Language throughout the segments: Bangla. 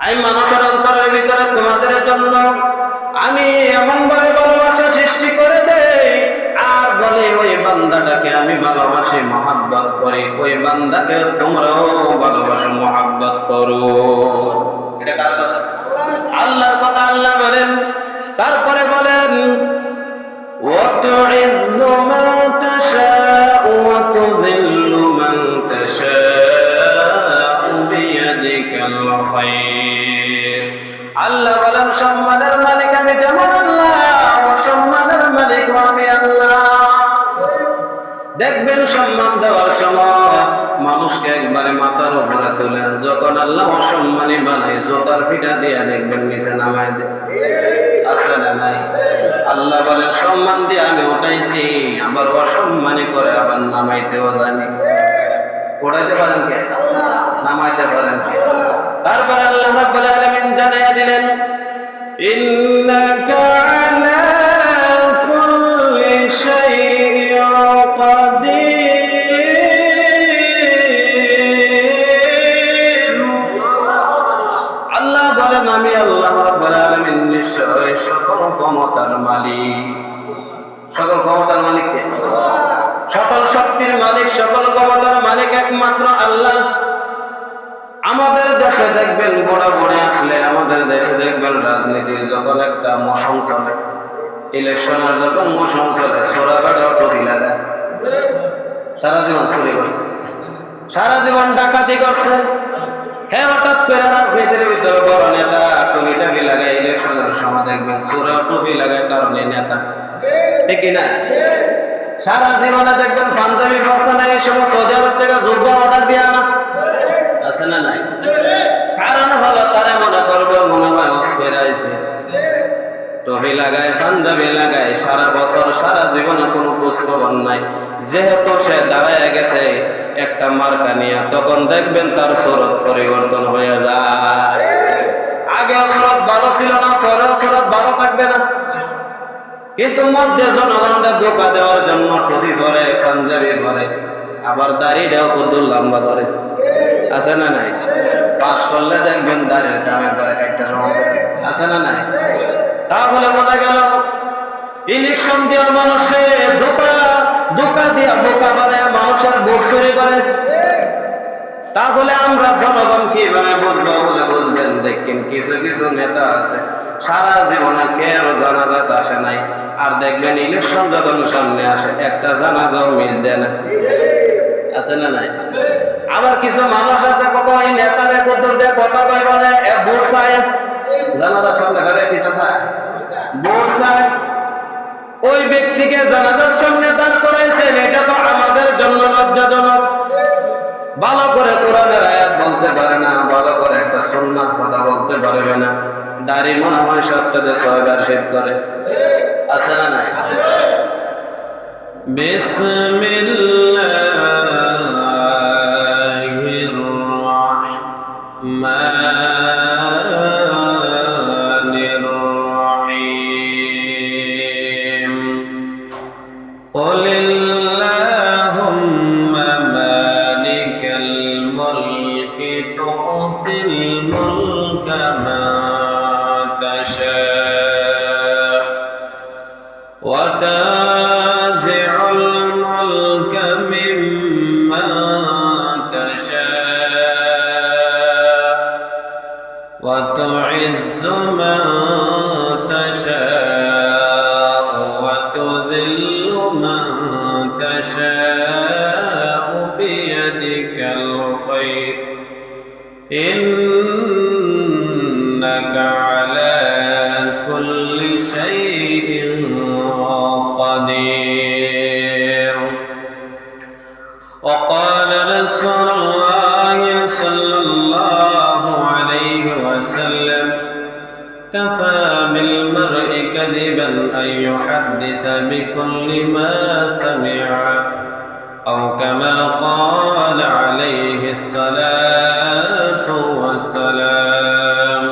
আমি মানুষের অন্তরের ভিতরে তোমাদের জন্য আমি এমন ভাবে ভালোবাসা সৃষ্টি করে দেই, আর বলে ওই বান্দাটাকে আমি ভালোবাসি, মহাব্বত করি, ওই বান্দাকে তোমরাও ভালোবাসো, মহাব্বত করো। এটা কার কথা? আল্লাহর কথা। আল্লাহ বলেন, তারপরে বলেন وَتُعِزُّ مَن تَشَاءُ وَتُذِلُّ مَن تَشَاءُ بِيَدِكَ الْخَيْرُ। আল্লাহ বলেন, সম্মানের মালিক আমি যেমন আল্লাহ, অসম্মানের মালিক আমি আল্লাহ। দেখবেন সম্মান দেওয়ার সময় মানুষকে একবারে মাথার উপরে তোলেন, যখন আল্লাহ অসম্মানী বানাই জোতার পিঠা দিয়ে দেখবেন নিচে নামায় দেয়। আছে না নাই? আল্লাহ বলেন, সম্মান দিয়ে আমি উঠাইছি, আবার অসম্মানী করে আবার নামাইতেও জানি। উঠাইতে পারেন কে? নামাইতে পারেন কে? তারপরে আল্লাহ রাব্বুল আলামিন জানিয়ে দিলেন, ইন্নাকা আলা কুল্লি শাইইন কাদির। আল্লাহ বলেন, আমি আল্লাহ রাব্বুল আলামিন নিশ্চয় সকল ক্ষমতার মালিক। সকল ক্ষমতার মালিক কে? সকল শক্তির মালিক, সকল ক্ষমতার মালিক একমাত্র আল্লাহ। আমাদের দেশে দেখবেন বড় বড় আসলে, আমাদের দেশে দেখবেন রাজনীতির যখন একটা মৌসুম চলে, ইলেকশনের যখন মৌসুম চলে, ছোড়া বেড়াও টুপি লাগায়, সারা জীবন চুরি করছে, সারা জীবন ডাকাতি করছে। হ্যাঁ, হঠাৎ করে রাজনীতির ভিতরে বড় নেতা টুপি লাগায়, ইলেকশনের সময় দেখবেন ছোড়া টুপি লাগায়, কারণ এই নেতা। ঠিক না? সারা জীবনে দেখবেন পাঞ্জাবি পড়ছে না, এই সময় সৌদি আরব থেকে যোগ্য অর্ডার দিয়ে আনা। আছে না নাই? কারণ হলো তারা মনে করবে মনে হয় অস্কের আইছে, টুপি লাগায়, পাঞ্জাবি লাগায়, সারা বছর সারা জীবনে কোনো খোঁজ খবর নাই। যেহেতু সে দাঁড়ায় গেছে একটা মার্কা নিয়ে, তখন দেখবেন তার সুরত পরিবর্তন হয়ে যায়। আগে সুরত ভালো ছিল না, পরে সুরত ভালো থাকবে না। কিন্তু মধ্যে জনগণকে ধোঁকা দেওয়ার জন্য টুপি পরে, পাঞ্জাবি পরে, আবার দাড়িটাও কত লম্বা ধরে। আছে না নাই? পাস করলে দেখবেন দাঁড়িয়ে কামে করে একটা সময়। আছে না নাই? তাহলে বোঝা গেল ইলেকশন দিয়ে মানুষের ধোঁকা দিয়ে বোকা বানায় মানুষের ভোট চুরি করে। তাহলে আমরা জনগণ কিভাবে বুঝবো? বলে বুঝবেন, দেখেন কিছু কিছু নেতা আছে সারা জীবনে কেউ জানাজাতে আসে নাই, আর দেখবেন ইলেকশন যখন সামনে আসে একটা জানাজাও মিস দেয় না। আছে না নাই? আবার কিছু মানুষ আছে ওই নেতারে কদ্দুর দিয়ে কথা কয়, বলে ভোট চায়, জানাজার সামনে ঘরে পিতা চায়, ভোট চায়। ওই ব্যক্তিকে জানাজার সামনে দাঁড় করাইছেন, এটা তো আমাদের জন্য লজ্জাজনক। ভালো করে কোরআনের আয়াত বলতে পারে না, ভালো করে একটা সুন্নাহ কথা বলতে পারবে না, দাড়ি মনে হয় সপ্তাহে 6 বার শেভ করে। আছে না নাই? বিসমিল্লাহির রাহমানির রাহিম। قل اللهم مالك الملك تؤتي الملك من تشاء وتنزع الملك ممن تشاء وتعز من تشاء وتذل من تشاء بيدك الخير إنك على كل شيء قدير. وقال رسول الله صلى الله عليه وسلم كفى بالمرء كذبا أن يحدث بكل ما سمع أو كما قال عليه الصلاة والسلام.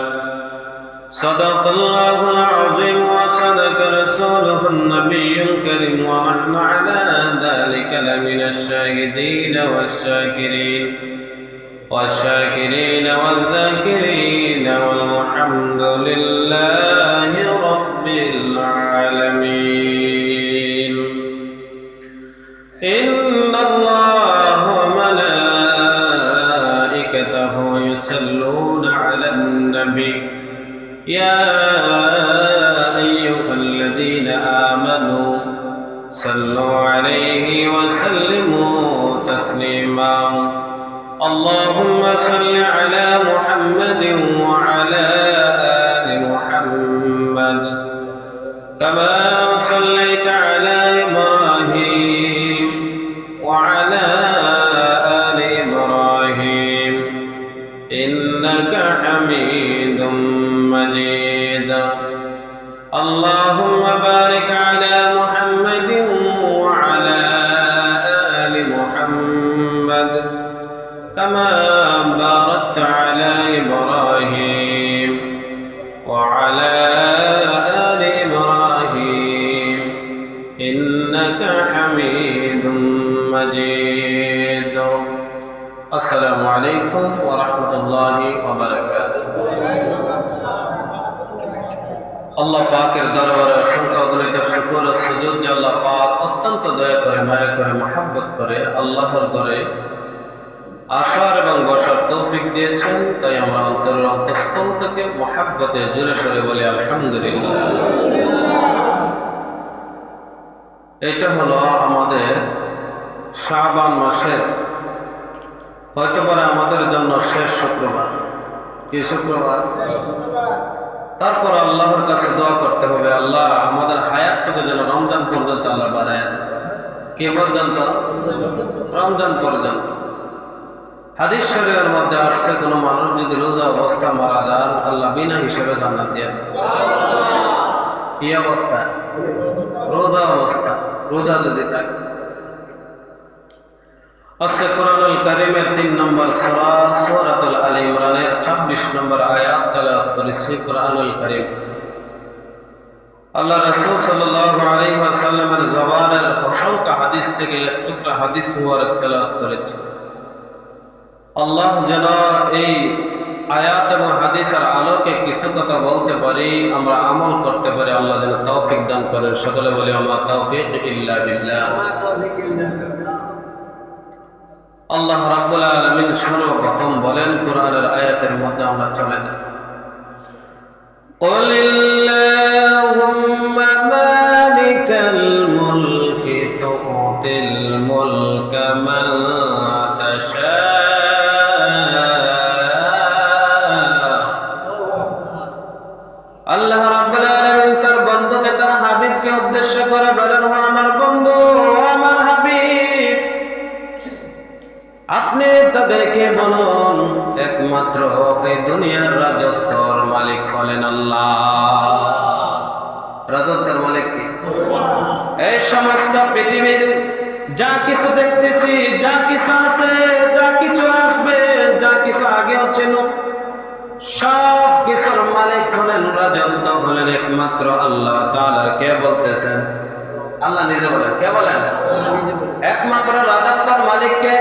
صدق الله العظيم وصدق رسوله النبي الكريم ونحن على ذلك لمن الشاهدين والشاكرين والذاكرين على النبي يا أيها الذين آمنوا صلوا عليه وسلموا تسليما اللهم صل على محمد وعلى آل محمد كما صليت على إبراهيم وعلى آل إبراهيم إنك حميد مجيد اللهم بارك على محمد وعلى آل محمد كما باركت على إبراهيم وعلى آل إبراهيم إنك حميد مجيد السلام عليكم ورحمة الله وبركاته আল্লাহ পাকের দরবারে অসংখ্য অগণিত শুকর ও সুজুদ যে আল্লাহ পাক অত্যন্ত দয়া করে মায়া করে মহব্বত করে আল্লাহর ঘরে আসার এবং বসার তৌফিক দিয়েছেন তাই আমরা অন্তরের অন্তঃস্থল থেকে মহব্বতে জোরে সরে বলি আলহামদুলিল্লাহ। এটা হলো আমাদের শাবান মাসের হয়তো পারে আমাদের জন্য শেষ শুক্রবার। কি শুক্রবার? তারপর আল্লাহর কাছে দোয়া করতে হবে, আল্লাহ আমাদের হায়াতটাকে যেন রমজান পর্যন্ত আল্লাহ বাড়ায়। কি পর্যন্ত? রমজান পর্যন্ত। হাদিস শরীফের মধ্যে আসছে কোন মানুষ যদি রোজা অবস্থা মারা যান আল্লাহ বিনা হিসেবে জান্নাত দিয়েছে। কি অবস্থা? রোজা অবস্থা, রোজা যদি থাকে। আজকে কোরআনুল কারীমের 3 নম্বর সূরা সূরাতুল আলী ইমরানের 26 নম্বর আয়াত তেলাওয়াত করেছি। কোরআনুল কারীম আল্লাহ রাসূল সাল্লাল্লাহু আলাইহি ওয়াসাল্লামের জবানের অসংখ্য হাদিস থেকে এক টুকরা হাদিস মুবারক তেলাওয়াত করেছি। আল্লাহ যেন এই আয়াত এবং হাদিসের আলোকে কিছু কথা বলতে পারি, আমরা আমল করতে পারি, আল্লাহ যেন তৌফিক দান করেন। সকলে বলি আমা তৌফিক ইল্লা বিল্লাহ। আল্লাহ রাব্বুল আলামিন সর্বপ্রথম বলেন কোরআনের আয়াতের মধ্যে আমরা চলে যাই। قُلِ اللَّهُمَّ مَالِكَ الْمُلْكِ تُؤْتِي الْمُلْكَ مَن تَشَاءُ আল্লাহ রাব্বুল আলামিন তার বন্ধুকে তার হাবিবকে উদ্দেশ্য করে বলেন, ও আমার বন্ধু, আমার হাবিব, আপনি তাদেরকে বলুন একমাত্র এই দুনিয়ার রাজত্বর মালিক হলেন আল্লাহ। রাজত্বের মালিক কি? এই সমস্ত পৃথিবীর যা কিছু দেখতেছি, যা কিছু আছে, যা কিছু আসবে, যা কিছু আগেও ছিল, সব কিছুর মালিক হলেন, রাজত্ব হলেন একমাত্র আল্লাহ তাআলা। কে বলতেছেন? আল্লাহ নিজে বলেন। কে বলেন? একমাত্র রাজত্বর মালিক কে?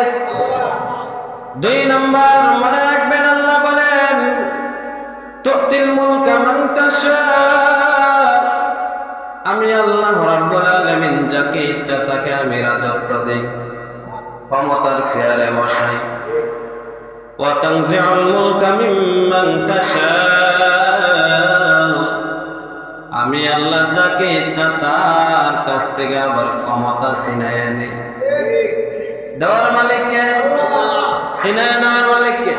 2 নম্বর মনে রাখবেন, আল্লাহ বলেন তুতিল মুলকা মান তাশা, আমি আল্লাহ রাব্বুল আলামিন যাকে ইচ্ছা তাকে আমি রাজত্ব দেই, ক্ষমতার চেয়ারে বসাই। ওয়া তানজিউল মুলকা মিম্মান তাশা, আমি আল্লাহ যাকে ইচ্ছা তার কাছ থেকে আবার ক্ষমতা ছিনায় নেই। দেওয়ার মালিক কে? ছিনায় নেওয়ার মালিক কে?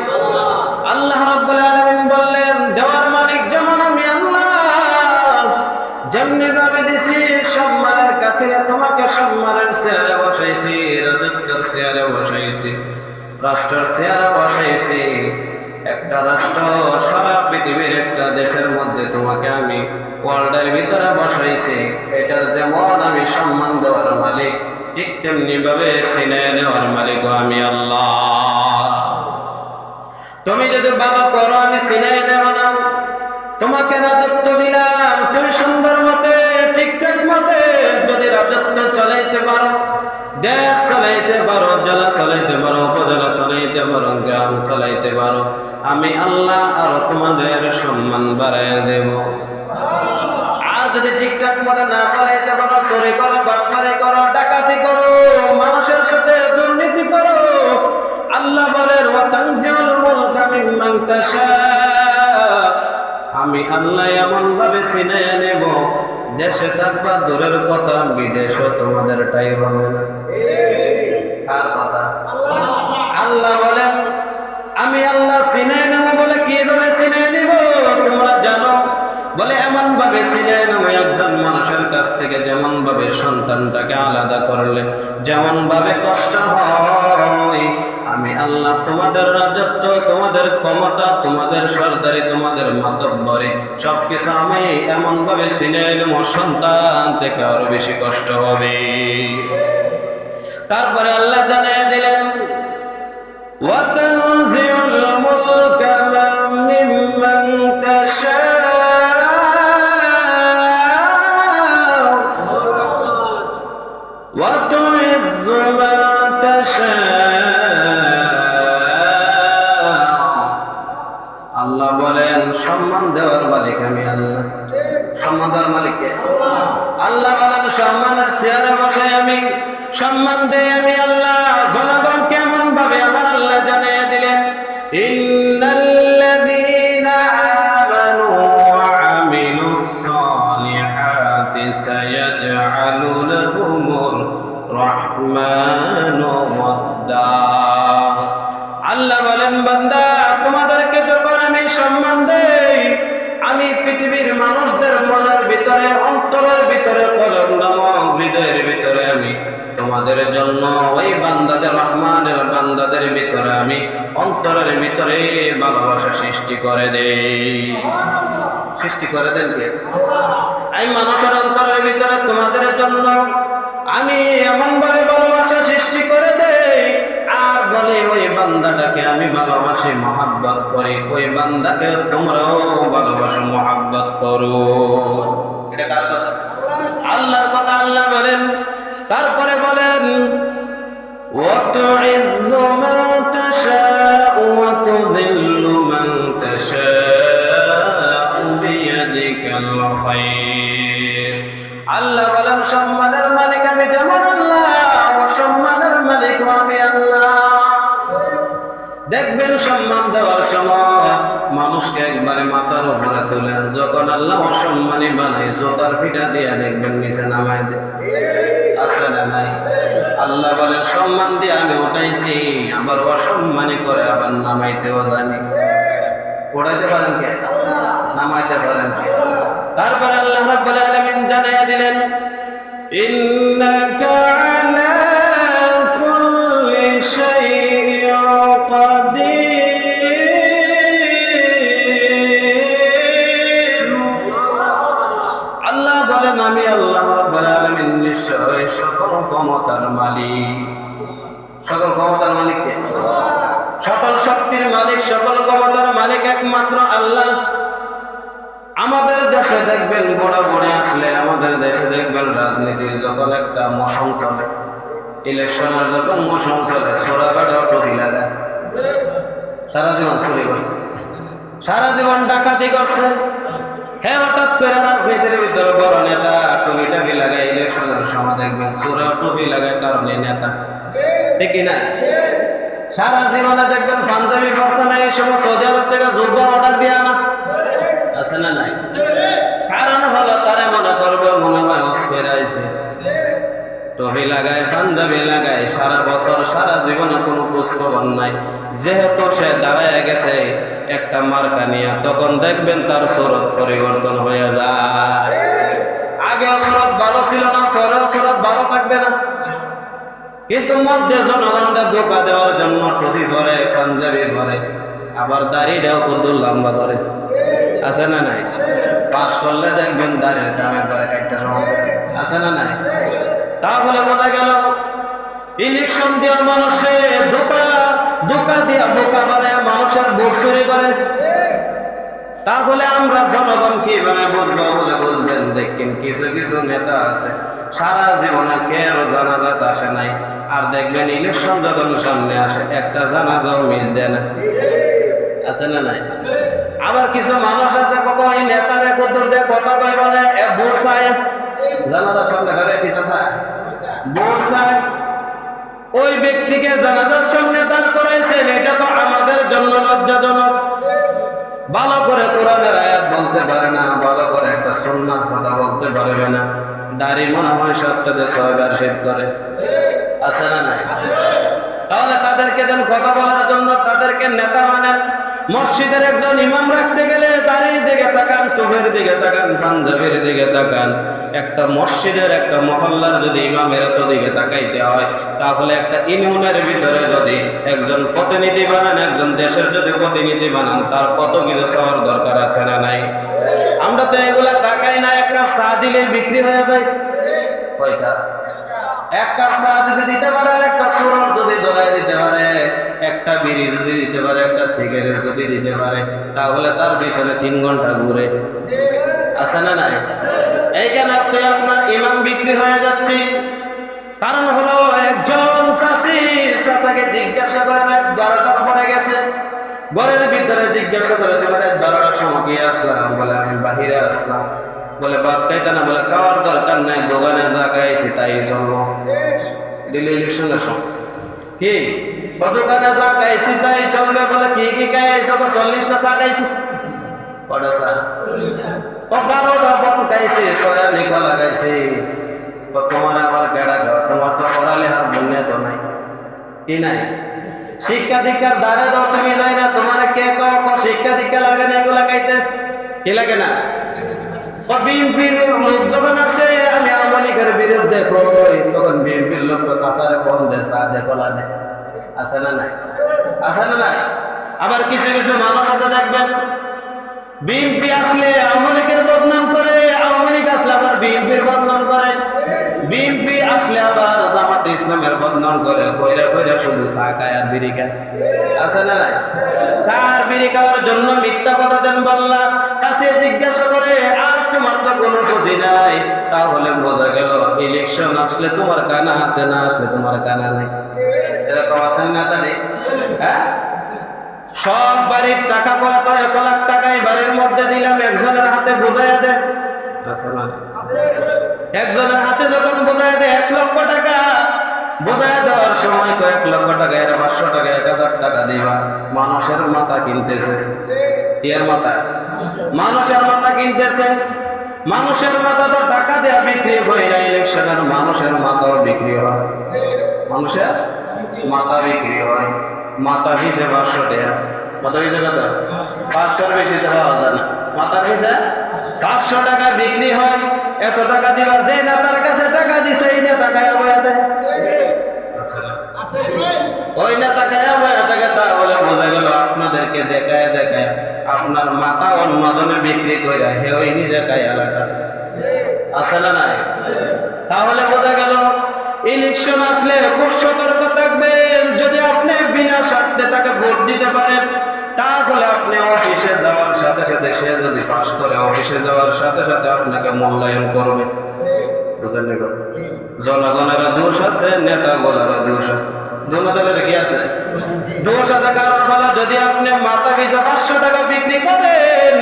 আল্লাহ রাব্বুল আলামিন বললেন দেওয়ার মালিক যেমন আমি আল্লাহ, যেমনি ভাবে দিছি সম্মানের খাতিরে তোমাকে সম্মানের চেয়ারে বসাইছি, রাজত্বের চেয়ারে বসাইছি, রাষ্ট্রের চেয়ারে বসাইছি। একটা রাষ্ট্র সারা পৃথিবীর একটা দেশের মধ্যে তোমাকে আমি ওয়ার্ল্ডের ভিতরে বসাইছি। এটার যেমন আমি সম্মান দেওয়ার মালিক, ঠিক তেমনি ভাবে ছিনিয়ে নেওয়ার মালিক আমি আল্লাহ। তুমি যদি ভালো করো আমি ছিনিয়ে নেব না। তোমাকে রাজত্ব দিলাম, তুমি সুন্দর মতে ঠিকঠাক মতে যদি রাজত্ব চালাইতে পারো, দেশ চালাইতে পারো, জেলা চালাইতে পারো, উপজেলা চালাইতে পারো, গ্রাম চালাইতে পারো, আমি আল্লাহ আর তোমাদের সম্মান বাড়াইয়া দেব। আর যদি ঠিকঠাক মতো না চালাইতে পারো, চুরি করো, বাটপারি করো, ডাকাতি করো, মানুষের সাথে দুর্নীতি করো, আল্লাহ বলেন ওয়া তানজিউল মুলকা মিম্মান তাশা, আমি আল্লাহ এমন ভাবে ছিনাইয়া নেব, দেশে থাকবা দূরের কথা, বিদেশও তোমাদেরটাই হবে না। কার কথা? আল্লাহ বলেন আমি আল্লাহ ছিনাই নেব। বলে কিভাবে ছিনাই নিব তোমরা জানো? বলে এমন ভাবে ছিনাই নেব, একজন মানুষের কাছ থেকে যেমন ভাবে সন্তানটাকে আলাদা করলে যেমন ভাবে কষ্ট হয়, আমি আল্লাহ তোমাদের রাজত্ব, তোমাদের ক্ষমতা, তোমাদের সরদারি, তোমাদের মাতব্বরি সবকিছু আমি এমন ভাবে ছিনাই নেব, সন্তান থেকে আরো বেশি কষ্ট হবে। তারপরে আল্লাহ জানিয়ে দিলেন وَتَنزِعُ الْمُلْكَ مِمَّنْ تَشَاءُ وَتُعِزُّ مَن تَشَاءُ। আল্লাহ বলেন সম্মান দেওয়ার মালিক আমি আল্লাহ। সম্মান দেওয়ার মালিক কে? আল্লাহ বলেন সম্মানের চেয়ারে বসে আমি সম্মান দেই আমি আল্লাহ। জনগণ কেমন ভাবে আমার আল্লাহ জানিয়ে দিলেন ইন্নাল্লাযীনা আমানু ওয়া আমিলুস সালিহাতি সায়াজআলু লাহুমুর রাহমানু ওয়াদ্দা। আল্লাহ বলেন বান্দা তোমাদেরকে যখন আমি সম্মান দেই, আমি পৃথিবীর মানুষদের মনের ভিতরে, অন্তরের ভিতরে, কলব নামক হৃদয়ের ভিতরে আমি তোমাদের জন্য ওই বান্দাদের, রহমানের বান্দাদের ভিতরে আমি অন্তরের ভিতরে ভালোবাসা সৃষ্টি করে দেই। সৃষ্টি করে দেন কে? আমি মানুষের অন্তরের ভিতরে তোমাদের জন্য আমি এমন ভাবে ভালোবাসা সৃষ্টি করে দেই, আর বলে ওই বান্দাটাকে আমি ভালোবাসি, মহাব্বত করি, ওই বান্দাকে তোমরাও ভালোবাসো, মহাব্বত করো। এটা কার কথা? আল্লাহর কথা। আল্লাহ বলেন, তারপরে বলেন وَتُعِزُّ مَن تَشَاءُ وَتُذِلُّ مَن تَشَاءُ بِيَدِكَ الْخَيْرُ। আল্লাহ বলেন সম্মানের মালিক আমি যেমন আল্লাহ, অসম্মানের মালিক আমি আল্লাহ। দেখবেন সম্মান দেওয়ার সময় মানুষকে একবারে মাথার উপরে তোলেন, যখন আল্লাহ অসম্মানী বানাই জোতার পিঠা দিয়ে দেখবেন নিচে নামায় দেয়। আছে না নাই? আল্লাহ বলেন সম্মান দিয়ে আমি উঠাইছি, আবার অসম্মানী করে আবার নামাইতেও জানি। উঠাইতে পারেন কে? নামাইতে পারেন কে? তারপরে আল্লাহ রাব্বুল আলামিন জানিয়ে দিলেন ইন্নাকা আলা কুল্লি শাইইন কাদির। আল্লাহ বলেন আমি আল্লাহ রাব্বুল আলামিন নিশ্চয় সকল ক্ষমতার মালিক। সকল ক্ষমতার মালিক কে? সকল শক্তির মালিক, সকল ক্ষমতার মালিক একমাত্র আল্লাহ। আমাদের দেশে দেখবেন বড় বড় আসলে, আমাদের দেশে দেখবেন রাজনীতির যখন একটা মৌসুম চলে, ইলেকশনের যখন মৌসুম চলে, ছোড়াবেটাও টুপি লাগায়, সারা জীবন চুরি করছে, সারা জীবন ডাকাতি করছে। হ্যাঁ, হঠাৎ করে রাজনীতির ভিতরে বড় নেতা টুপি টাপি লাগায়, ইলেকশনের সময় দেখবেন চোরা টুপি লাগায়, কারণ এই নেতা। ঠিক না? সারা জীবনে দেখবেন পাঞ্জাবি পড়ছে না, এই সময় সৌদি আরব থেকে যুদ্ধ অর্ডার দিয়ে আনা আছে না নাই? কারণ হলো তারা মনে করবে মনে হয় অস্কার আইছে, টুপি লাগায়, পাঞ্জাবি লাগায়, সারা বছর সারা জীবনে কোনো খোঁজ খবর নাই। যেহেতু সে দাঁড়ায় গেছে একটা মার্কা নিয়ে, তখন দেখবেন তার সুরত পরিবর্তন হয়ে যায়। আগে সুরত ভালো ছিল না, পরেও সুরত ভালো থাকবে না। কিন্তু মধ্যে জনগণকে ধোঁকা দেওয়ার জন্য টুপি পরে, পাঞ্জাবি পরে, আবার দাড়িটাও কত লম্বা ধরে। আছে না নাই? পাস করলে দেখবেন দাঁড়িয়ে কামে করে একটা সময়। আছে না নাই? তাহলে বোঝা গেল ইলেকশন দিয়ে মানুষের ধোঁকা দিয়া বোকা বানায় মানুষের ভোট চুরি করে। তাহলে আমরা জনগণ কিভাবে বুঝবো? বলে বুঝবেন, দেখেন কিছু কিছু নেতা আছে সারা জীবনে কেউ জানাজাত আসে নাই, আর দেখবেন ইলেকশন যখন সামনে আসে একটা জানাজাও মিস দেয় না। আছে না নাই? আবার কিছু মানুষ আছে কত এই নেতারে কদ্দুর দিয়ে কথা কয়, বলে ভোট চায়, জানাজার সামনে ঘরে পিতা চায়, ভোট চায়। ওই ব্যক্তিকে জানাজার সামনে দান করাইছেন, এটা তো আমাদের জন্য লজ্জাজনক। ভালো করে কোরআনের আয়াত বলতে পারে না, ভালো করে একটা সুন্নাহর কথা বলতে পারবে না, দাড়ি মনে হয় সপ্তাহে 6 বার শেভ করে, আছে না নাই? তাহলে তাদেরকে যেন কথা বলার জন্য তাদেরকে নেতা মানেন। মসজিদের একজন ইমাম রাখতে গেলে দাড়ির দিকে তাকান, টুপির দিকে তাকান, পাঞ্জাবির দিকে তাকান। একটা মসজিদের একটা মহল্লার যদি ইমামের এত দিকে তাকাইতে হয়, তাহলে একটা ইউনিয়নের ভিতরে যদি একজন প্রতিনিধি বানান, একজন দেশের যদি প্রতিনিধি বানান, তার কত কিছু চাওয়ার দরকার আছে না নাই? আমরা তো এগুলা তাকাই না। এক কাপ চা দিলে বিক্রি হয়ে যায় কয়টা? এক কাপ চা যদি দিতে পারে, একটা সুরট যদি ধরাই দিতে পারে, একটা বিড়ি যদি দিতে পারে, একটা সিগারেট যদি দিতে পারে, তাহলে তার পিছনে 3 ঘন্টা ঘুরে, আছে না নাই? এইখানে তুই আপনার ইমাম বিক্রি হয়ে যাচ্ছে। কারণ হলো একজন চাচাকে জিজ্ঞাসা করে 12টার পরে গেছে, ঘরের ভিতরে জিজ্ঞাসা করে তোমার 12টার সময় গিয়ে আসলাম, বলে আমি বাহিরে আসলাম। বলে ভাত খাইতে না? বলে খাওয়ার দরকার নাই, দোকানে যা খাইছি তাই চলবো। দিল্লি ইলেকশনের সময় কি দোকানে যা খাইছি তাই চলবে। বলে কি কি খাইছো? 40টা চা খাইছি। কটা চা? 12টা বন খাইছি, সয়ালি কলা খাইছি। তোমার আবার বেড়া খাওয়া, তোমার তো পড়ালেখার বুনিয়াদ নাই, কি নাই? শিক্ষা দীক্ষার দ্বারে দাও তুমি যাই না, তোমার কে শিক্ষা দীক্ষা লাগে না এগুলা খাইতে? কি লাগে না? বিএনপির লোক যখন আসে, আমি আওয়ামী লীগের বিরুদ্ধে কই, তখন বিএনপির লোক চাচারে ফোন দে, চা দে, কলা দে, আছে না নাই? আছে না নাই? আবার কিছু কিছু মানুষ আছে দেখবেন, বিএনপি আসলে আওয়ামী লীগের বদনাম করে, আওয়ামী লীগ আসলে আবার বিএনপির বদনাম করে, বিএনপি আসলে আবার জামাতে ইসলামের বদনাম করে। কইরা কইরা শুধু চা খায় আর বিড়ি খায়, আছে না নাই? চা আর বিড়ি খাওয়ার জন্য মিথ্যা কথা দেন বললা। চাষে জিজ্ঞাসা করে, আর তোমার তো কোনো বুঝি নাই। তাহলে বোঝা গেল ইলেকশন আসলে তোমার কানা আছে, না আসলে তোমার কানা নেই। এরকম আছেন না তাহলে? হ্যাঁ, সব বাড়ির টাকা কত? 1 লাখ টাকাই বাড়ির মধ্যে দিলাম, একজনের হাতে বুঝাইয়া দে, একজনের হাতে যখন বোঝায় দেয় 1 লক্ষ টাকা, বোঝায় দেওয়ার সময় তো 1 লক্ষ টাকা, 500 টাকা, 1000 টাকা দিবা। মানুষের মাথা কিনতেছে, এর মাথা, মানুষের মাথা কিনতেছে। মানুষের মাথা তো টাকা দেওয়া বিক্রি হয় না, ইলেকশনের মানুষের মাথাও বিক্রি হয়, মানুষের মাথা বিক্রি হয়। মাথা পিছে 500 টাকা, মাথা পিছে কত? 500-র বেশি তো পাওয়া যায় না। মাথা পিছে 500 টাকা বিক্রি হয়। এত টাকা দিবা, যে নেতার কাছে টাকা দিছে এই নেতা খায়া বয়া দেয়, ওই নেতা খায়া বয়া থাকে। তাহলে বোঝা গেল আপনাদেরকে দেখায় দেখায় আপনার মাথা অন্যজনে বিক্রি করে হে ওই নিজে খায় এলাকা, আছে না নাই? তাহলে বোঝা গেল ইলেকশন আসলে খুব সতর্ক থাকবেন। যদি আপনি বিনা স্বার্থে তাকে ভোট দিতে পারেন, তাহলে আপনি অফিসে যাওয়ার সাথে সাথে, সে যদি পাস করে, অফিসে যাওয়ার সাথে সাথে আপনাকে মূল্যায়ন করবে। বুঝলেন? জনগণেরও দোষ আছে, নেতাগুলোরও দোষ আছে, দুনো দলের কি আছে? দোষ আছে। কারণ হলো, যদি আপনি মাথা পিছু 500 টাকা বিক্রি করেন,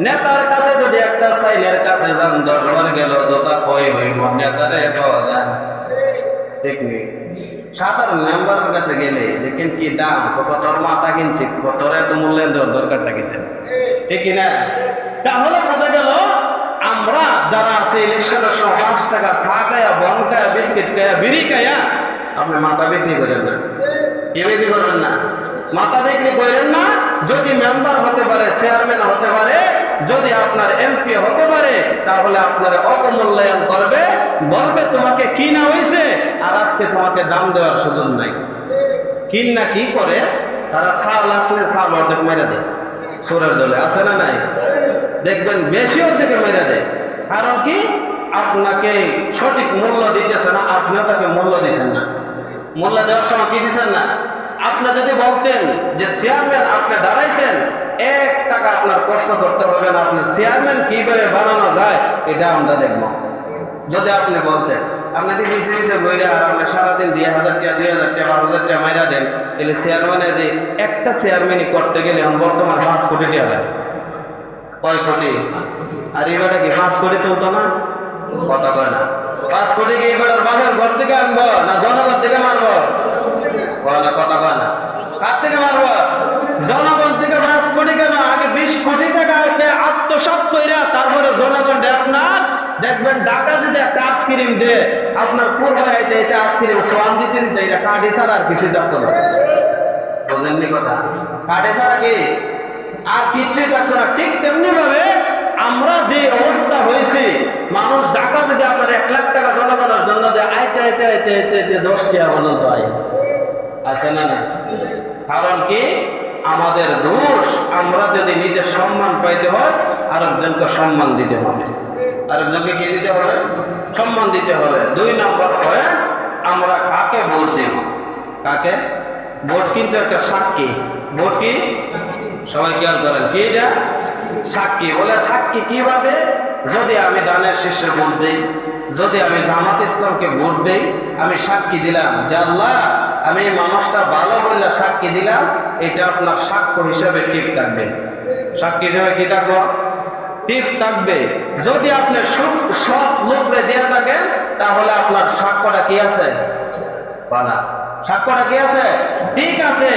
নেতার কাছে যদি একটা সাইনের কাছে যান, 10 বার গেল জোতা কই হইব, নেতারে পাওয়া যায় না, ঠিক নেই। সাধারণ মেম্বারের কাছে গেলে দেখেন কি দাম, কতর মাথা কিনছি, কতর এত মূল্যায়ন দেওয়ার দরকারটা কিনতে, ঠিক না? তাহলে বোঝা গেল আমরা যারা আছে ইলেকশনের সময় 5 টাকা চা খায়া, বন খায়া, বিস্কিট খায়া, বিড়ি খায়া, আপনি মাথা বিক্রি করেন না। কি বিক্রি করবেন না? মাথা বিক্রি করেন না। যদি মেম্বার হতে পারে, চেয়ারম্যান হতে পারে, যদি আপনার এমপি হতে পারে, তাহলে আপনার অপমূল্যায়ন করবে, বলবে তোমাকে কিনা হয়েছে, আর আজকে তোমাকে দাম দেওয়ার সুযোগ নাই। কিন না কি করে তারা, চাল আসলে চাল অর্ধেক মেরে দেয়, চোরের দলে, আছে না নাই? দেখবেন বেশি অর্ধেকে মেরে দেয়। কারণ কি? আপনাকে সঠিক মূল্য দিতেছে না, আপনিও তাকে মূল্য দিচ্ছেন না। মূল্য দেওয়ার সময় কি দিচ্ছেন না? আপনি যদি বলতেন যে চেয়ারম্যান আপনি দাঁড়াইছেন, 1 টাকা আপনার খরচ করতে হবে না, আপনি চেয়ারম্যান কিভাবে বানানো যায় এটা আমরা দেখবো। যদি আপনি বলতেন, আপনাদের কিছু কিছু বইলে আর আপনি সারাদিন 1000 টাকা, 2000 টাকা, 5000 টাকা মাইরা দেন, তাহলে চেয়ারম্যানে যে একটা চেয়ারম্যানই করতে গেলে বর্তমান 5 কোটি টাকা লাগে। কয় কোটি? আর এবারে কি 5 কোটি তুলতো না? কথা কয় না। 5 কোটি কি এবার বাসের ঘর থেকে আনবো না জনগণ থেকে মারবো? কথা কয় না। কার থেকে মারবো? জনগণ থেকে। 5 কোটি কেন? আগে 20 কোটি টাকা আত্মসাৎ কইরা তারপরে জনগণ আপনার দেখবেন ঢাকা যদি একটা আইসক্রিম দে আপনার পূর্বে এটা আইসক্রিম সোয়ান দিতেন তো এটা কাঠি ছাড়া আর কিছু থাকতো না। বুঝলেননি কথা? কাঠি ছাড়া কি আর কিছুই থাকতো না। ঠিক তেমনি ভাবে আমরা যে অবস্থা হয়েছে, মানুষ ঢাকা যদি আপনার 1 লাখ টাকা জনগণের জন্য যে আইতে আইতে আইতে আইতে আইতে 10 টাকা পর্যন্ত আয় আছে না না? কারণ কি আমাদের দোষ, আমরা যদি নিজের সম্মান পাইতে হয় আরেকজনকে সম্মান দিতে হবে। আরেকজনকে কি দিতে হবে? সম্মান দিতে হবে। 2 নম্বর পয়েন্ট, আমরা কাকে ভোট দেব? কাকে ভোট? কিন্তু একটা সাক্ষী। ভোট কি? সবাই খেয়াল করেন, কি এটা? সাক্ষী। বলে সাক্ষী কিভাবে? যদি আমি দানের শীর্ষে ভোট দেই, যদি আমি জামাত ইসলামকে ভোট দেই, আমি সাক্ষী দিলাম যে আল্লাহ আমি এই মানুষটা ভালো বললে সাক্ষী দিলাম, এটা আপনার সাক্ষ্য হিসেবে ঠিক থাকবে। সাক্ষী হিসেবে কি থাকবো? ঠিক থাকবে। যদি আপনি সব লোকরে দিয়ে থাকেন তাহলে আপনার সাক্ষ্যটা কি আছে? বলা সাক্ষ্যটা কি আছে? ঠিক আছে।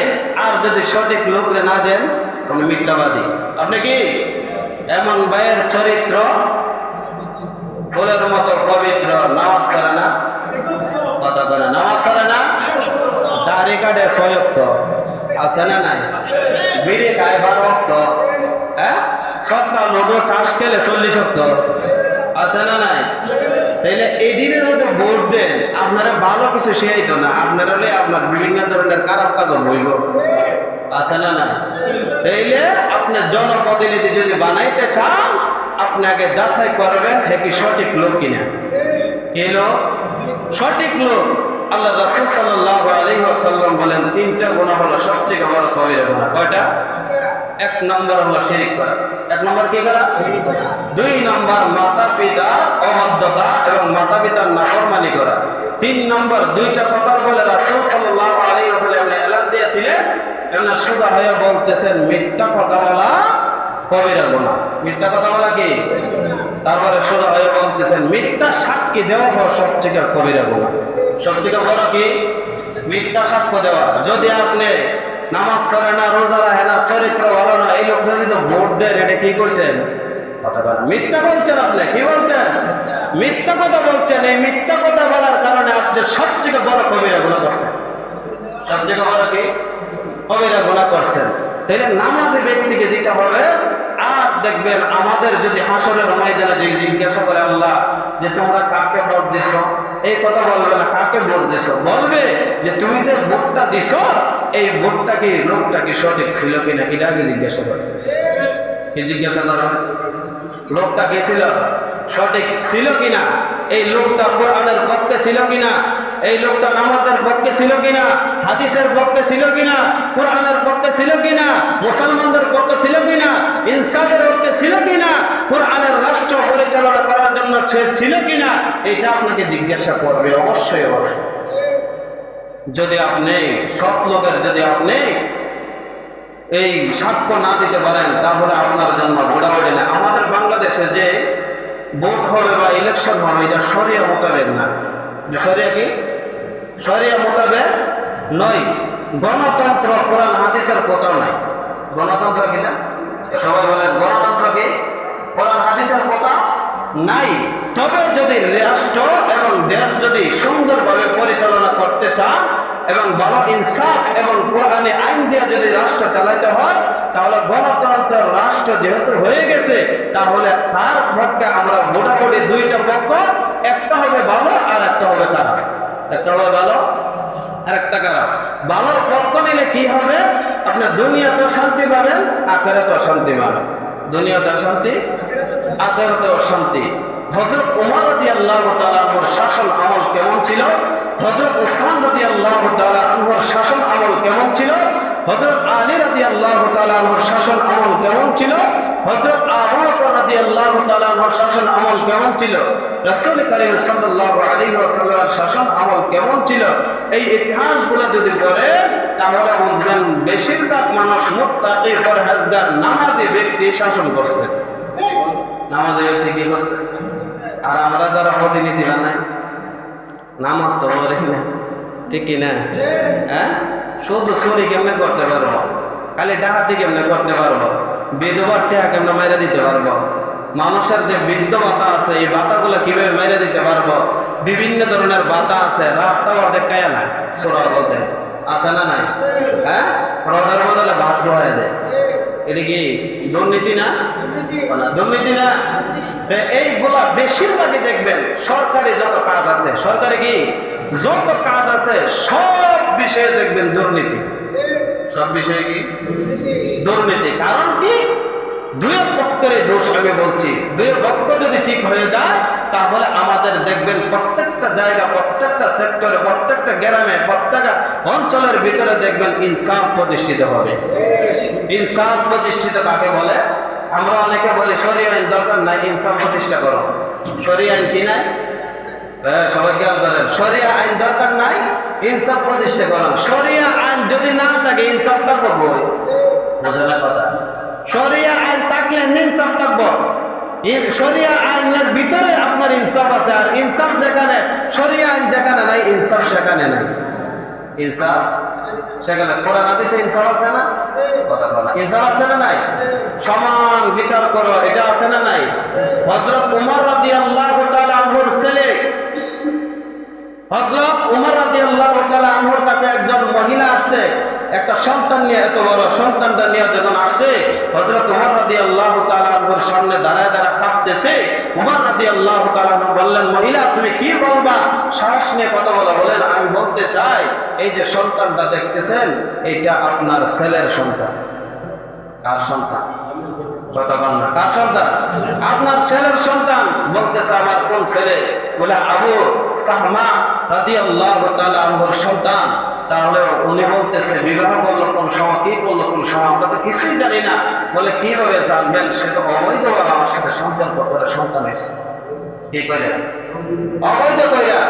আর যদি সঠিক লোকরে না দেন, আপনি মিথ্যাবাদী। আপনি কি এমন ভাইয়ের চরিত্র ফুলের মতো পবিত্র, নামাজ ছাড়ে না, কথা বলে নামাজ ছাড়ে না, দাড়ি কাটে 6 ওয়াক্ত, আছে না নাই? বিড়ি খায় 12 ওয়াক্ত, হ্যাঁ, সকাল লুডো তাস খেলে 40 ওয়াক্ত, আছে না নাই? তাইলে এই দিনের মধ্যে ভোট দেন, আপনারা ভালো কিছু শিখাইতো না, আপনারা আপনার বিভিন্ন ধরনের খারাপ কাজ হইব, আছে না নাই? তাইলে আপনি জনপ্রতিনিধি যদি বানাইতে চান, আপনাকে যাচাই করবেন হে কি সঠিক লোক কিনা। কি লোক? সঠিক লোক। আল্লাহ রাসূল সাল্লাল্লাহু আলাইহি ওয়াসাল্লাম বলেন 3টা গুনাহ হলো সবচেয়ে বড় কবিরা গুনাহ। কয়টা? 1 নম্বর হলো শিরক করা। 1 নম্বর কি করা? 2 নম্বর মাতা পিতা অবাধ্যতা এবং মাতা পিতার নাফরমানি করা। 3 নম্বর 2টা কথা বলে রাসূল সাল্লাল্লাহু আলাইহি ওয়াসাল্লাম এলান দিয়েছিলেন, এমন সোজা হয়ে বলতেছেন মিথ্যা কথা বলা কবিরা গুনাহ। মিথ্যা কথা বলা কি? তারপরে সোজা হয়ে বলতেছেন মিথ্যা সাক্ষী দেওয়া হলো সবচেয়ে কবিরা গুনাহ। সবচেয়ে বড় কি? মিথ্যা সাক্ষ্য দেওয়া। যদি আপনি নামাজ পড়ে না, রোজা রাখে না, চরিত্র ভালো না, এই লোকটা যদি ভোট দেন, এটা কি করছেন? কথা বলেন, মিথ্যা বলছেন। আপনি কি বলছেন? মিথ্যা কথা বলছেন। এই মিথ্যা কথা বলার কারণে আপনি সবচেয়ে বড় কবিরা গুনাহ করছেন। সবচেয়ে বড় কি? কবিরা গুনাহ করছেন। তাহলে নামাজি ব্যক্তিকে দিতে হবে। আর দেখবেন আমাদের যদি হাসরের ময়দানে যদি জিজ্ঞাসা করে আল্লাহ যে তোমরা কাকে ভোট দিছো, এই কথা বলবে না কাকে ভোট দিছো, বলবে যে তুমি যে ভোটটা দিছো এই ভোটটা কি লোকটা কি সঠিক ছিল কিনা, এটা আগে জিজ্ঞাসা করে। কি জিজ্ঞাসা করো? লোকটা কি ছিল? সঠিক ছিল কিনা? এই লোকটা কোরআনের পক্ষে ছিল কিনা? এই লোকটা নামাজের পক্ষে ছিল কিনা? হাদিসের পক্ষে ছিল কিনা? কোরআনের পক্ষে ছিল কিনা? মুসলমানদের পক্ষে ছিল কিনা? ইনসাফের পক্ষে ছিল কিনা? কোরআনের রাষ্ট্র পরিচালনা করার জন্য ছিল কিনা? এটা আপনাকে জিজ্ঞাসা করবে অবশ্যই অবশ্যই। যদি আপনি সব লোকের যদি আপনি এই সাক্ষ্য না দিতে পারেন তাহলে আপনার জন্য ভোটাভুটি না। আমাদের বাংলাদেশে যে ভোট হবে বা ইলেকশন হবে এটা শরিয়া মোতাবেক না। শরিয়া কি? শরিয়া মোতাবেক নয়। গণতন্ত্র কোরআন হাদিসের কোথাও নাই। গণতন্ত্র কিনা? সবাই বলেন গণতন্ত্র কি? কোরআন হাদিসের কোথাও নাই। তবে যদি রাষ্ট্র এবং দেশ যদি সুন্দরভাবে পরিচালনা করতে চান এবং ভালো ইনসাফ এবং কোরআনে আইন দিয়ে যদি রাষ্ট্র চালাতে হয়, তাহলে গণতন্ত্র রাষ্ট্র যেহেতু হয়ে গেছে, তাহলে তার পক্ষে আমরা ভোটাভুটি 2টা পক্ষ, একটা হবে ভালো আর একটা হবে খারাপ। একটা হবে ভালো আর একটা খারাপ। ভালো পক্ষ নিলে কি হবে? আপনার দুনিয়াতেও শান্তি পাবেন, আখিরাতেও শান্তি পাবেন। দুনিয়াতেও শান্তি, আখিরাতেও শান্তি। হযরত ওমর রাদিয়াল্লাহু তাআলা আনহুর শাসন আমল কেমন ছিল? হযরত উসমান রাদিয়াল্লাহু তাআলা আনহুর শাসন আমল কেমন ছিল? হযরত আলী রাদিয়াল্লাহু তাআলা আনহুর শাসন আমল কেমন ছিল? হযরত আবু বকর রাদিয়াল্লাহু তাআলা আনহুর শাসন আমল কেমন ছিল? রাসূল করিম সাল্লাল্লাহু আলাইহি ওয়াসাল্লামের শাসন আমল কেমন ছিল? এই ইতিহাসগুলো যদি পড়েন তাহলে বুঝবেন বেশিরভাগ মানুষ মুত্তাকি, পরহেজগার, নামাজি ব্যক্তি শাসন করছে। নামাজি ব্যক্তি কি করছে? আর আমরা যারা প্রতিনিধি বানাই নামাজ তো পড়ি না, ঠিক কিনা? হ্যাঁ, শুধু চুরি কেমনে করতে পারবো, খালি ডাকাতি কেমনে করতে পারবো, বিধবার টেহা কেমন মেরে দিতে পারবো, মানুষের যে বৃদ্ধ ভাতা আছে এই ভাতাগুলো কিভাবে মেরে দিতে পারবো, বিভিন্ন ধরনের ভাতা আছে, রাস্তা অর্ধেক কায়া না সোরা বলতে আছে না নাই? হ্যাঁ, রোডের বদলে ভাত ধোয়া দেয়, এটা কি দুর্নীতি না? দুর্নীতি না? এইগুলা বেশিরভাগই দেখবেন সরকারি যত কাজ আছে, সরকারি কি যত কাজ আছে সব বিষয়ে দেখবেন দুর্নীতি, সব বিষয়ে কি দুর্নীতি। কারণ কি, দুই পক্ষের দোষ আমি বলছি, দুই পক্ষ যদি ঠিক হয়ে যায় তাহলে আমাদের দেখবেন প্রত্যেকটা জায়গা, প্রত্যেকটা সেক্টরে, প্রত্যেকটা গ্রামে, প্রত্যেকটা অঞ্চলের ভিতরে দেখবেন ইনসাফ প্রতিষ্ঠিত হবে। ইনসাফ প্রতিষ্ঠিত কাকে বলে? আমরা অনেকে বলি শরিয়া আইন দরকার নাই, ইনসাফ প্রতিষ্ঠা করো। শরিয়া আইন কি নাই? সবাই খেয়াল করেন, শরিয়া আইন দরকার নাই, ইনসাফ প্রতিষ্ঠা করো। শরিয়া আইন যদি না থাকে ইনসাফ থাকবো, বোঝা না কথা? শরিয়া আইন থাকলে ইনসাফ থাকবো। শরিয়া আইনের ভিতরে আপনার ইনসাফ আছে, আর ইনসাফ যেখানে, শরিয়া আইন যেখানে নাই ইনসাফ সেখানে নাই। ইনসাফ সেখানে কোরআন হাদিসে ইনসাফ আছে না? কথা বলা ইনসাফ আছে না নাই? সমান বিচার করো, এটা আছে না নাই? হযরত ওমর রাদিয়াল্লাহু তাআলা আনহুর ছেলে, হযরত ওমর রাদিয়াল্লাহু তাআলা আনহুর কাছে একজন মহিলা আসছে, একটা সন্তান নিয়ে, এত বড় সন্তানটা নিয়ে যখন আসে, হযরত ওমর রাদিয়াল্লাহু তাআলা আনহুর সামনে দাঁড়ায় দাঁড়ায় কাঁদতেছে। ওমর রাদিয়াল্লাহু তাআলা আনহু বললেন, মহিলা তুমি কি বলবা? সাহস নিয়ে কথা বলা। বলেন, আমি বলতে চাই এই যে সন্তানটা দেখতেছেন এটা আপনার ছেলের সন্তান। কার সন্তান? কার সন্তান? আপনার ছেলের সন্তান। বলতেছে আমার কোন ছেলে? বলে আবু সাহমা রাদিয়াল্লাহু তাআলা আনহুর সন্তান। তাহলে উনি বলতেছে বিবাহ করলো কোন সময়, কি করলো কোন সময়, আমরা তো কিছুই জানি না। বলে কিভাবে জানবেন? সে তো অবৈধভাবে আমার সাথে সম্পর্ক করে সন্তান হয়েছে। কি করে? অবৈধ কইরা।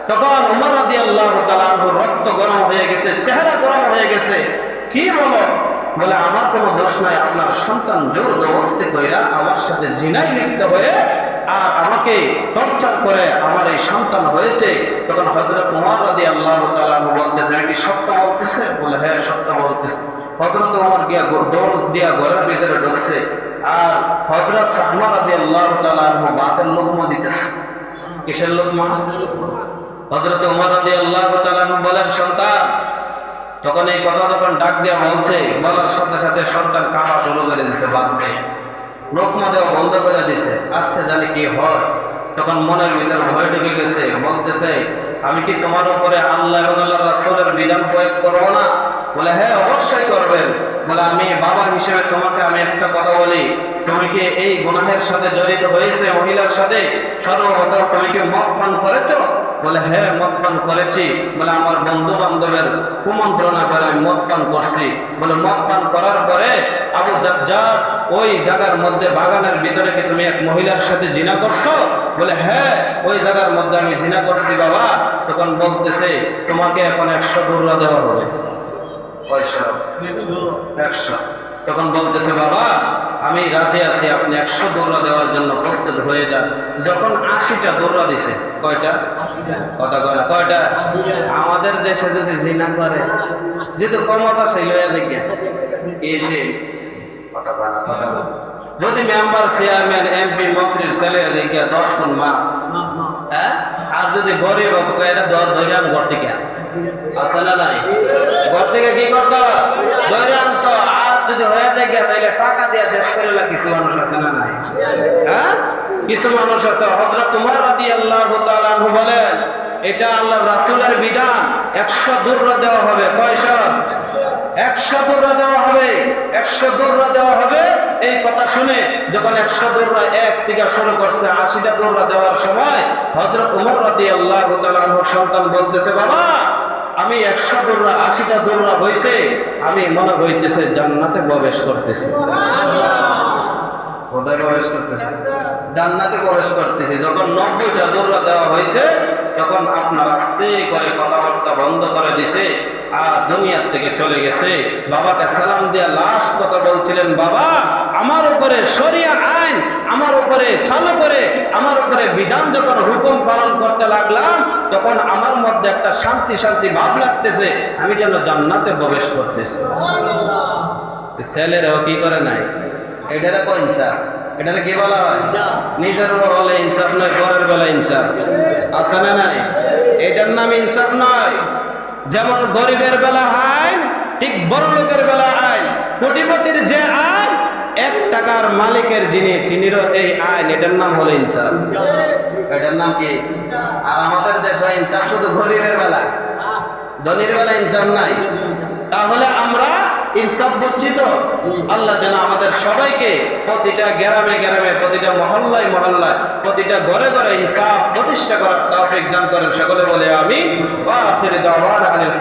তখন ওমর রাদিয়াল্লাহু তাআলা আনহুর রক্ত গরম হয়ে গেছে, চেহারা গরম হয়ে গেছে। কি বলো? বলে আমার কোনো দোষ নাই, আপনার সন্তান জোর জবরদস্তি কইরা আমার সাথে জিনায় লিপ্ত হয়ে আর আমাকে টর্চার করে আমার এই সন্তান হয়েছে। তখন হযরত ওমর রাদিয়াল্লাহু তাআলা আনহু বলতে, তুমি কি সত্য বলতেছে? বলে হ্যাঁ সত্য বলতেছে। হযরত ওমর গিয়া দৌড় দিয়া ঘরের ভিতরে ঢুকছে, আর হযরত সাহমা রাদিয়াল্লাহু তাআলা আনহু ভাতের লোকমা দিতেছে। কিসের লোকমা? হযরত ওমর রাদিয়াল্লাহু তাআলা আনহু বলেন, সন্তান। তখন এই কথা যখন ডাক দিয়া বলছে, বলার সাথে সাথে সন্তান কাঁপা শুরু করে দিছে, বাদ দিয়ে লোকমা দেওয়া বন্ধ করে দিছে। আজকে জানি কি হয়। তখন মনের ভিতরে ভয় ঢুকে গেছে, বলতেছে আমি কি তোমার উপরে আল্লাহ এবং আল্লাহর রাসূলের বিধান প্রয়োগ করব না? বলে হ্যাঁ অবশ্যই করবেন। বলে আমি বাবা হিসেবে তোমাকে আমি একটা কথা বলি, তুমি কি এই গুনাহের সাথে জড়িত হয়েছে মহিলার সাথে? সর্বপ্রথম তুমি কি মদ পান করেছো? বলে হ্যাঁ মদ পান করেছি। বলে আমার বন্ধু বান্ধবের কুমন্ত্রণা করে আমি মদ পান করছি। বলে মদ পান করার পরে আবু জাজ্জাজ ওই জায়গার মধ্যে বাগানের ভিতরে কি তুমি এক মহিলার সাথে জিনা করছো? বলে হ্যাঁ ওই জায়গার মধ্যে আমি জিনা করছি বাবা। তখন বলতেছে তোমাকে এখন 100 দুর্রা দেওয়া হবে। 100। তখন বলতেছে বাবা আমি রাজি আছি, আপনি 100 দৌড়া দেওয়ার জন্য প্রস্তুত হয়ে যান। যখন 80টা দৌড়া দিছে, কয়টা? কথা কয় না, কয়টা? আমাদের দেশে যদি জিনা করে, যেহেতু ক্ষমতা সেই হয়ে গেছে এসে, কথা কয় না, কথা কয়। যদি মেম্বার, চেয়ারম্যান, এমপি, মন্ত্রীর ছেলে দেখে 10 গুণ মা, হ্যাঁ? আর যদি গরিব এরা ধরে আন ঘর থেকে, আছে না নাই? ঘর থেকে কি করতো? ধরে আনতো। আর যদি হয়ে যায় তাহলে টাকা দিয়ে শেষ করে না। কিছু মানুষ আছে না নাই? হ্যাঁ, কিছু মানুষ আছে। হযরত ওমর রাদিয়াল্লাহু তাআলা আনহু বলেন এটা আল্লাহর রাসূলের বিধান, 100 দুর্রা দেওয়া হবে। কয়শো? 100 দুর্রা দেওয়া হবে। 100 দুর্রা দেওয়া হবে। এই কথা শুনে যখন 100 দুর্রা এক থেকে শুরু করছে, 80টা দুর্রা দেওয়ার সময় হযরত ওমর রাদিয়াল্লাহু তাআলা আনহুর সন্তান বলতেছে বাবা আমি 100 দুর্রা, 80টা দুর্রা হয়েছে, আমি মনে হইতেছে জান্নাতে প্রবেশ করতেছি। কোথায় প্রবেশ করতেছে? জান্নাতে প্রবেশ করতেছি। যখন 90টা দুর্রা দেওয়া হয়েছে তখন আপনার আস্তে করে কথাবার্তা বন্ধ করে দিছে আর দুনিয়ার থেকে চলে গেছে। বাবাকে সালাম দিয়ে লাস্ট কথা বলছিলেন, বাবা আমার উপরে শরিয়া আইন আমার উপরে চালু করে আমার উপরে বিধান যখন হুকুম পালন করতে লাগলাম তখন আমার মধ্যে একটা শান্তি শান্তি ভাব লাগতেছে, আমি যেন জান্নাতে প্রবেশ করতেছি। ছেলেরাও কি করে নাই? এটারে কো ইনসাফ, এটারে কি বলা হয়? নিজের বলে ইনসাফ নয়, পরের বেলা ইনসাফ। আছে না নাই? এটার নাম ইনসাফ নয়। যেমন গরিবের বেলা আইন, ঠিক বড় লোকের বেলা আইন। কোটিপতির যে আইন, 1 টাকার মালিকের যিনি, তিনিরও এই আইন। এটার নাম হলো ইনসাফ। এটার নাম কি? আর আমাদের দেশে ইনসাফ শুধু গরিবের বেলা, ধনীর বেলা ইনসাফ নাই। তাহলে আমরা ইনসাফ বুঝছি তো? আল্লাহ যেন আমাদের সবাইকে প্রতিটা গ্রামে গ্রামে, প্রতিটা মহল্লায় মহল্লায়, প্রতিটা ঘরে ঘরে ইনসাফ প্রতিষ্ঠা করার তৌফিক দান করেন। সকলে বলে আমিন। ওয়া আখিরু দাওয়ানা আনিল